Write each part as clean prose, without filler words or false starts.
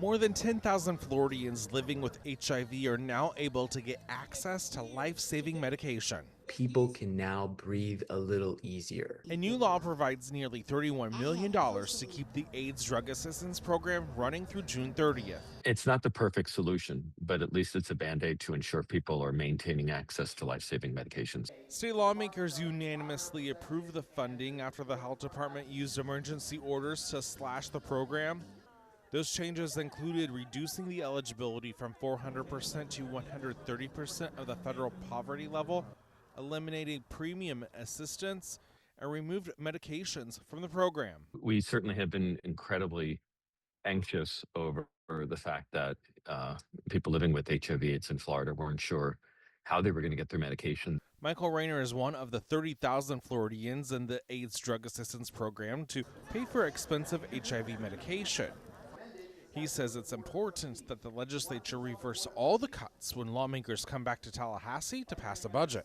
More than 10,000 Floridians living with HIV are now able to get access to life-saving medication. People can now breathe a little easier. A new law provides nearly $31 million to keep the AIDS Drug Assistance Program running through June 30th. It's not the perfect solution, but at least it's a Band-Aid to ensure people are maintaining access to life-saving medications. State lawmakers unanimously approved the funding after the health department used emergency orders to slash the program. Those changes included reducing the eligibility from 400% to 130% of the federal poverty level, eliminating premium assistance, and removed medications from the program. We certainly have been incredibly anxious over the fact that people living with HIV/AIDS in Florida weren't sure how they were going to get their medication. Michael Rayner is one of the 30,000 Floridians in the AIDS Drug Assistance Program to pay for expensive HIV medication. He says it's important that the legislature reverse all the cuts when lawmakers come back to Tallahassee to pass a budget.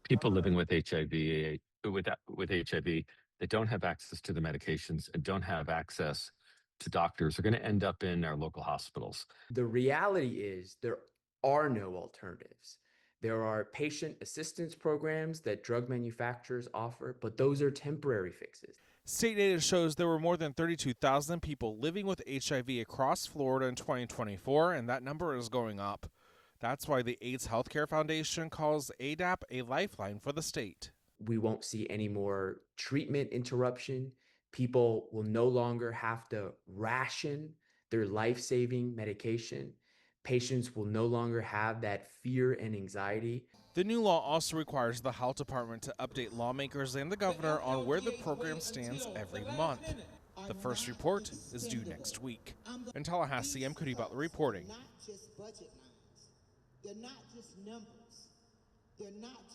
People living with HIV, that don't have access to the medications and don't have access to doctors are going to end up in our local hospitals. The reality is there are no alternatives. There are patient assistance programs that drug manufacturers offer, but those are temporary fixes. State data shows there were more than 32,000 people living with HIV across Florida in 2024, and that number is going up. That's why the AIDS Healthcare Foundation calls ADAP a lifeline for the state. We won't see any more treatment interruption. People will no longer have to ration their life-saving medication. Patients will no longer have that fear and anxiety. The new law also requires the health department to update lawmakers and the governor on where the program stands every month. The first report is due next week. In Tallahassee, I'm Cody Butler reporting. Not just budget lines. They're not just numbers. They're not just